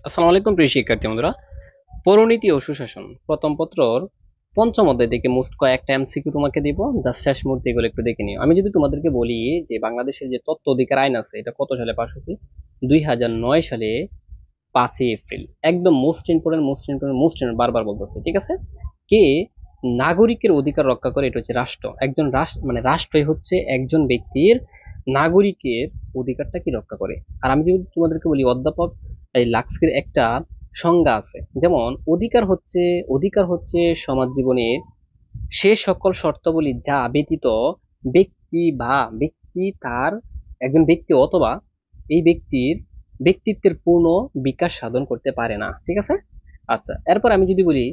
আসসালামু আলাইকুম প্রিয় শিক্ষার্থী বন্ধুরা। পৌরনীতি ও সুশাসন প্রথম পত্রর পঞ্চম অধ্যায় থেকে মোস্ট কয়েকটা এমসিকিউ তোমাকে দিব, জাস্ট শেষ মুহূর্তে এগুলো একটু দেখে নিও। আমি যদি তোমাদেরকে বলি যে বাংলাদেশের যে তথ্য অধিকার আইন আছে এটা কত সালে পাস হয়েছে? 2009 সালে 5ই এপ্রিল। একদম most important, most important, most important, বারবার বলতেছে, ঠিক আছে? কে নাগরিকের অধিকার রক্ষা করে? এটা হচ্ছে রাষ্ট্র। একজন রাষ্ট্র মানে রাষ্ট্রই হচ্ছে একজন ব্যক্তির নাগরিকের অধিকারটা কি রক্ষা করে। আর আমি যদি তোমাদেরকে বলি অধ্যাপক এই লাক্সের একটা সংজ্ঞা আছে, যেমন অধিকার হচ্ছে সমাজ জীবনের সে সকল শর্তাবলী যা ব্যতীত ব্যক্তি তার একজন ব্যক্তি অথবা এই ব্যক্তির ব্যক্তিত্বের পূর্ণ বিকাশ সাধন করতে পারে না, ঠিক আছে? আচ্ছা, এরপর আমি যদি বলি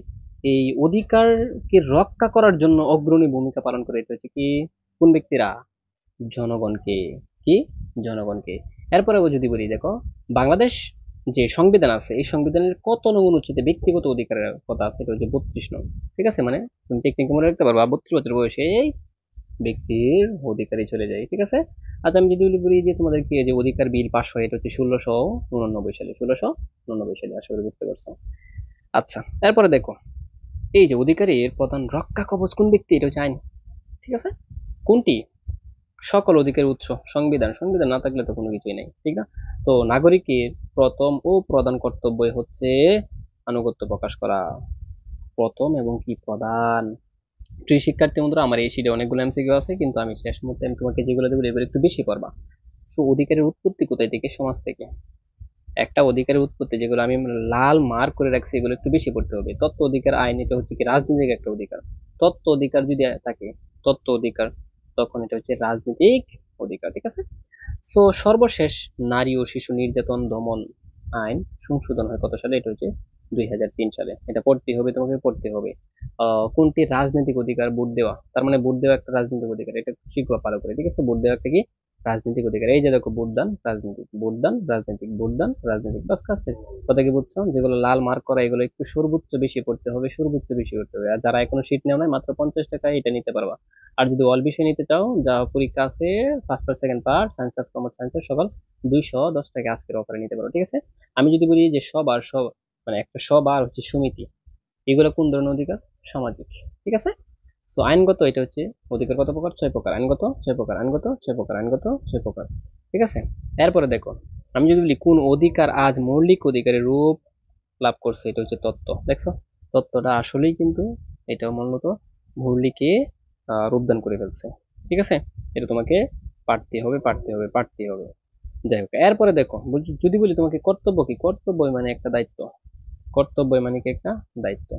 এই অধিকারকে রক্ষা করার জন্য অগ্রণী ভূমিকা পালন করে, এটা হচ্ছে কি কোন ব্যক্তিরা? জনগণকে। কি? জনগণকে। এরপরে যদি বলি, দেখো বাংলাদেশ যে সংবিধান আছে এই সংবিধানের কত নং অনুচ্ছেদে ব্যক্তিগত অধিকারের কথা আছে? এটা হচ্ছে 32 নং। ঠিক আছে, মানে তুমি টেকনিক মনে রাখতে পারবা 32 বছর বয়সে এই ব্যক্তির অধিকারই চলে যায়, ঠিক আছে? আচ্ছা, আমি যদি বলি যে তোমাদেরকে যে অধিকার বিল পাস হয়, এটা হচ্ছে 1689 সালে। 1689 সালে, আশা করি বুঝতে পারছো। আচ্ছা, এরপরে দেখো এই যে অধিকারের প্রধান রক্ষা কবচ কোন ব্যক্তি? এটা হচ্ছে আইন, ঠিক আছে? কোনটি? সকল অধিকারের উৎস সংবিধান। সংবিধান না থাকলে তো কোনো কিছুই নেই, ঠিক না? তো নাগরিকের প্রথম ও প্রধান কর্তব্যই হচ্ছে আনুগত্য প্রকাশ করা। প্রথম এবং কি প্রধান। প্রিয় শিক্ষার্থী বন্ধুরা, আমার এই শিটে অনেকগুলো এমসিকিউ আছে, কিন্তু আমি শেষ মুহূর্তে আমি তোমাকে যেগুলো দেবো এগুলো একটু বেশি পড়বা। সো অধিকারের উৎপত্তি কোথায় থেকে? সমাজ থেকে। একটা অধিকারের উৎপত্তি যেগুলো আমি লাল মার্ক করে রাখছি এগুলো একটু বেশি পড়তে হবে। তত্ত্ব অধিকার আইন, এটা হচ্ছে কি রাজনৈতিক একটা অধিকার। তত্ত্ব অধিকার যদি থাকে, তত্ত্ব অধিকার, তখন এটা হচ্ছে রাজনৈতিক অধিকার, ঠিক আছে? সো সর্বশেষ নারী ও শিশু নির্যাতন দমন আইন সংশোধন হয় কত সালে? এটা হচ্ছে 2003 সালে। এটা পড়তে হবে, তোমাকে পড়তে হবে। কোনটি রাজনৈতিক অধিকার? ভোট দেওয়া। তার মানে ভোট দেওয়া একটা রাজনৈতিক অধিকার, এটা শিখবা ভালো করে, ঠিক আছে? ভোট দেওয়া একটা কি রাজনৈতিক অধিকার। এই যে দেখো, ভোটদান রাজনৈতিক, ভোটদান রাজনৈতিক, ভোটদান রাজনৈতিক, বাস কাজ শেষ। কথা কি বুঝছো? যেগুলো লাল মার্ক করা এগুলো একটু সর্বোচ্চ বেশি পড়তে হবে, সর্বোচ্চ বেশি করতে হবে। আর যারা এখনো শীট নেও নাই, মাত্র 50 টাকায় এটা নিতে পারবা। আর যদি অল বিষয় নিতে চাও, যা পরীক্ষা আছে first part second part science arts commerce সায়েন্সের সকল 210 টাকা আজকের অফারে নিতে পারো, ঠিক আছে? আমি যদি বলি যে সব আর সব, মানে একটা সব আর হচ্ছে সমিতি, এগুলো কোন ধরনের অধিকার? সামাজিক, ঠিক আছে? সো আইনগত, এটা হচ্ছে অধিকার কত প্রকার? 6 প্রকার। আইনগত 6 প্রকার, আইনগত 6 প্রকার, আইনগত 6 প্রকার, ঠিক আছে? এরপরে দেখো, আমি যদি বলি কোন অধিকার আজ মৌলিক অধিকারের রূপ লাভ করছে? এটা হচ্ছে তত্ত্ব। দেখছো, তত্ত্বটা আসলেই কিন্তু এটা মূলত মৌলিকে রূপদান করে ফেলছে, ঠিক আছে? এটা তোমাকে পারতে হবে, পারতে হবে, পারতে হবে। যাই হোক, এরপরে দেখো যদি বলি তোমাকে কর্তব্য কি? কর্তব্য মানে একটা দায়িত্ব। কর্তব্য মানে কি? একটা দায়িত্ব,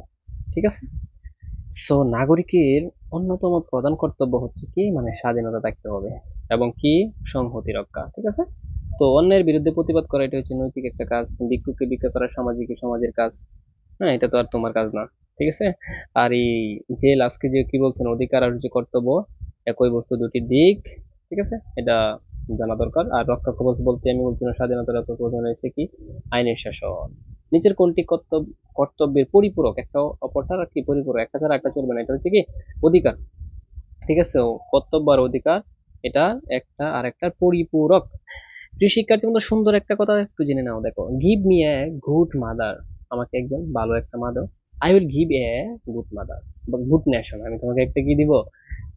ঠিক আছে? সো নাগরিকের অন্যতম প্রধান কর্তব্য হচ্ছে কি, মানে স্বাধীনতা থাকতে হবে এবং কি সংহতি রক্ষা, ঠিক আছে? তো অন্যের বিরুদ্ধে প্রতিবাদ করা, এটা হচ্ছে নৈতিক একটা কাজ। ভিক্ষুককে ভিক্ষা করা সামাজিক সমাজের কাজ। হ্যাঁ, এটা তো আর তোমার কাজ না, ঠিক আছে? আর এই যে আজকে যে কি বলছেন, অধিকার আর হচ্ছে কর্তব্য একই বস্তু দুটি দিক, ঠিক আছে? এটা জানা দরকার। আর রক্ষা কবচ বলতে আমি বলছিলাম স্বাধীনতা রক্ষা কবচ মানে হচ্ছে কি আইনের শাসন। নিচের কোনটি কর্তব্যের পরিপূরক? একটা অপরটার আর কি পরিপূরক, একটা ছাড়া একটা চলবে না। এটা হচ্ছে কি অধিকার, ঠিক আছে? ও কর্তব্য আর অধিকার এটা একটা আর একটার পরিপূরক। প্রিয় শিক্ষার্থী বন্ধু, সুন্দর একটা কথা একটু জেনে নাও। দেখো, give me a good mother, আমাকে একজন ভালো একটা মা দাও। I will give a good mother বা গুড নেশন, আমি তোমাকে একটা কি দিব?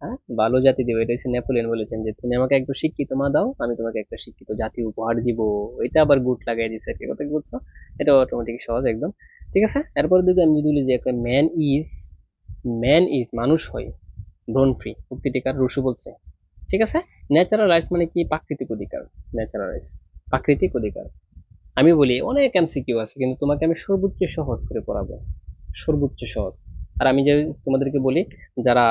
হ্যাঁ, ভালো জাতি দিব। এটা হচ্ছে নেপোলিয়ন বলেছেন যে তুমি আমাকে একটু শিক্ষিত মা দাও, আমি তোমাকে একটা শিক্ষিত জাতি উপহার দিব। এটা আবার গুড লাগাই দিচ্ছে, কি কথা বুঝছো? এটা অটোমেটিক সহজ একদম, ঠিক আছে? এরপর যদি আমি যদি বলি যে একটা ম্যান ইজ মানুষ হয় ব্রন ফ্রি, উক্তিটিকার রুশো বলছে, ঠিক আছে? ন্যাচারাল রাইটস মানে কি? প্রাকৃতিক অধিকার। ন্যাচারাল রাইটস প্রাকৃতিক অধিকার। আমি বলি অনেক এমসিকিউ আছে, কিন্তু তোমাকে আমি সর্বোচ্চ সহজ করে পড়াবো, সর্বোচ্চ সহজ। আর আমি যে তোমাদেরকে বলি, যারা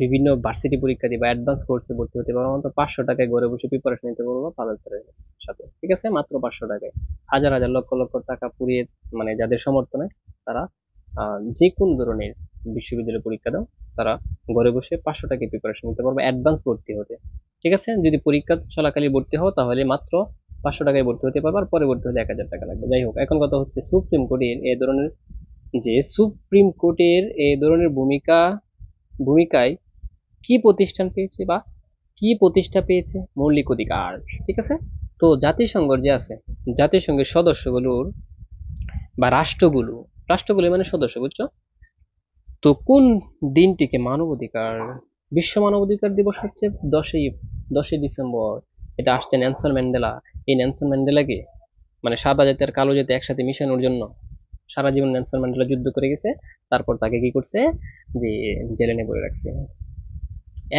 বিভিন্ন ভার্সিটি পরীক্ষা দিবা, অ্যাডভান্স কোর্সে ভর্তি হতে পারো, মাত্র 500 টাকায় ঘরে বসে প্রিপারেশন নিতে পারবো পাবেল স্যারের সাথে, ঠিক আছে? মাত্র 500 টাকায়। হাজার হাজার লক্ষ লক্ষ টাকা পুড়িয়ে, মানে যাদের সমর্থ নেই তারা যে কোনো ধরনের বিশ্ববিদ্যালয়ে পরীক্ষা দাও, তারা ঘরে বসে 500 টাকায় প্রিপারেশন নিতে পারবে অ্যাডভান্স ভর্তি হতে, ঠিক আছে? যদি পরীক্ষা চলাকালীন ভর্তি হও তাহলে মাত্র 500 টাকায় ভর্তি হতে পারবে, আর পরে ভর্তি হতে 1000 টাকা লাগবে। যাই হোক, এখন কথা হচ্ছে সুপ্রিম কোর্টের এ ধরনের ভূমিকায় কি প্রতিষ্ঠান পেয়েছে বা কি প্রতিষ্ঠা পেয়েছে? মৌলিক অধিকার, ঠিক আছে? তো জাতিসংঘের যে আছে, জাতিসংঘের সদস্যগুলোর বা রাষ্ট্রগুলো, রাষ্ট্রগুলো মানে সদস্য, বুঝছো? তো কোন দিনটিকে মানবাধিকার, বিশ্ব মানবাধিকার দিবস হচ্ছে 10ই ডিসেম্বর। এটা আসছে নেলসন ম্যান্ডেলা, এই নেলসন ম্যান্ডেলাকে মানে সাদা জাতি আর কালো জাতি একসাথে মিশানোর জন্য সারা জীবন নেলসন ম্যান্ডেলা যুদ্ধ করে গেছে। তারপর তাকে কি করছে, যে জেলে নিয়ে পড়ে রাখছে।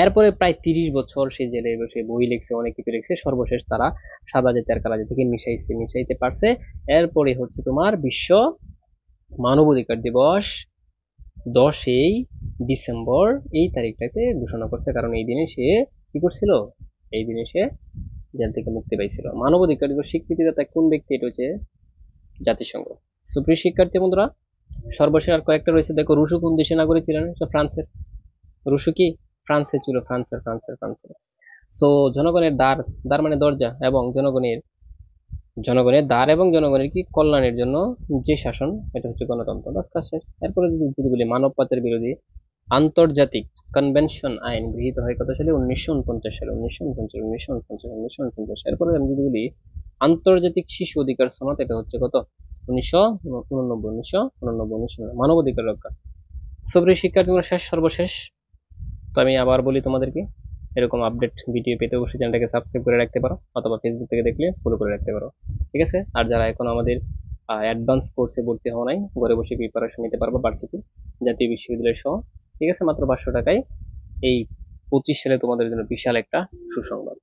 এরপরে প্রায় 30 বছর সে জেলে বসে বই লিখছে, অনেক কিছু লিখছে, সর্বশেষ তারা সাদা জাতি আর কালো জাতিকে মিশাইতে পারছে। এরপরে হচ্ছে তোমার বিশ্ব মানবাধিকার দিবস 10ই ডিসেম্বর এই তারিখটাকে ঘোষণা করছে, কারণ এই দিনে সে কি করছিল, এই দিনে সে জেল থেকে মুক্তি পাইছিল। মানবাধিকার দিবস স্বীকৃতিদাতা কোন ব্যক্তি, এটা হচ্ছে জাতিসংঘ। সুপ্রিয় শিক্ষার্থী বন্ধুরা, সর্বশেষ আর কয়েকটা রয়েছে, দেখো রুশো কোন দেশে নাগরিক ছিলেন, ফ্রান্সের। রুশো কি ফ্রান্সে ছিল, ফ্রান্সের। সো জনগণের দ্বার, দ্বার মানে দরজা, এবং জনগণের দ্বার এবং জনগণের কি কল্যাণের জন্য যে শাসন, এটা হচ্ছে গণতন্ত্র। বাস কাজ শেষ। এরপরে যদি বলি মানব পাচার বিরোধী আন্তর্জাতিক কনভেনশন আইন গৃহীত হয় কত সালে, 1949 সালে। 1949। এরপরে আমি যদি বলি আন্তর্জাতিক শিশু অধিকার সনদ, এটা হচ্ছে কত, 1989। মানবাধিকার রক্ষা। সবরি শিক্ষার জন্য সর্বশেষ। তো আমি আবার বলি তোমাদেরকে, এরকম আপডেট ভিডিও পেতে অবশ্যই চ্যানেলটাকে সাবস্ক্রাইব করে রাখতে পারো, অথবা ফেসবুক থেকে দেখলে ফলো করে রাখতে পারো। ঠিক আছে? আর যারা এখন আমাদের অ্যাডভান্স কোর্সে ভর্তি হওয়া নাই, ঘরে বসে প্রিপারেশন নিতে পারবো ভার্সিটি জাতীয় বিশ্ববিদ্যালয় সহ। ঠিক আছে? মাত্র 500 টাকায়। এই 25 সালে তোমাদের জন্য বিশাল একটা সুসংবাদ।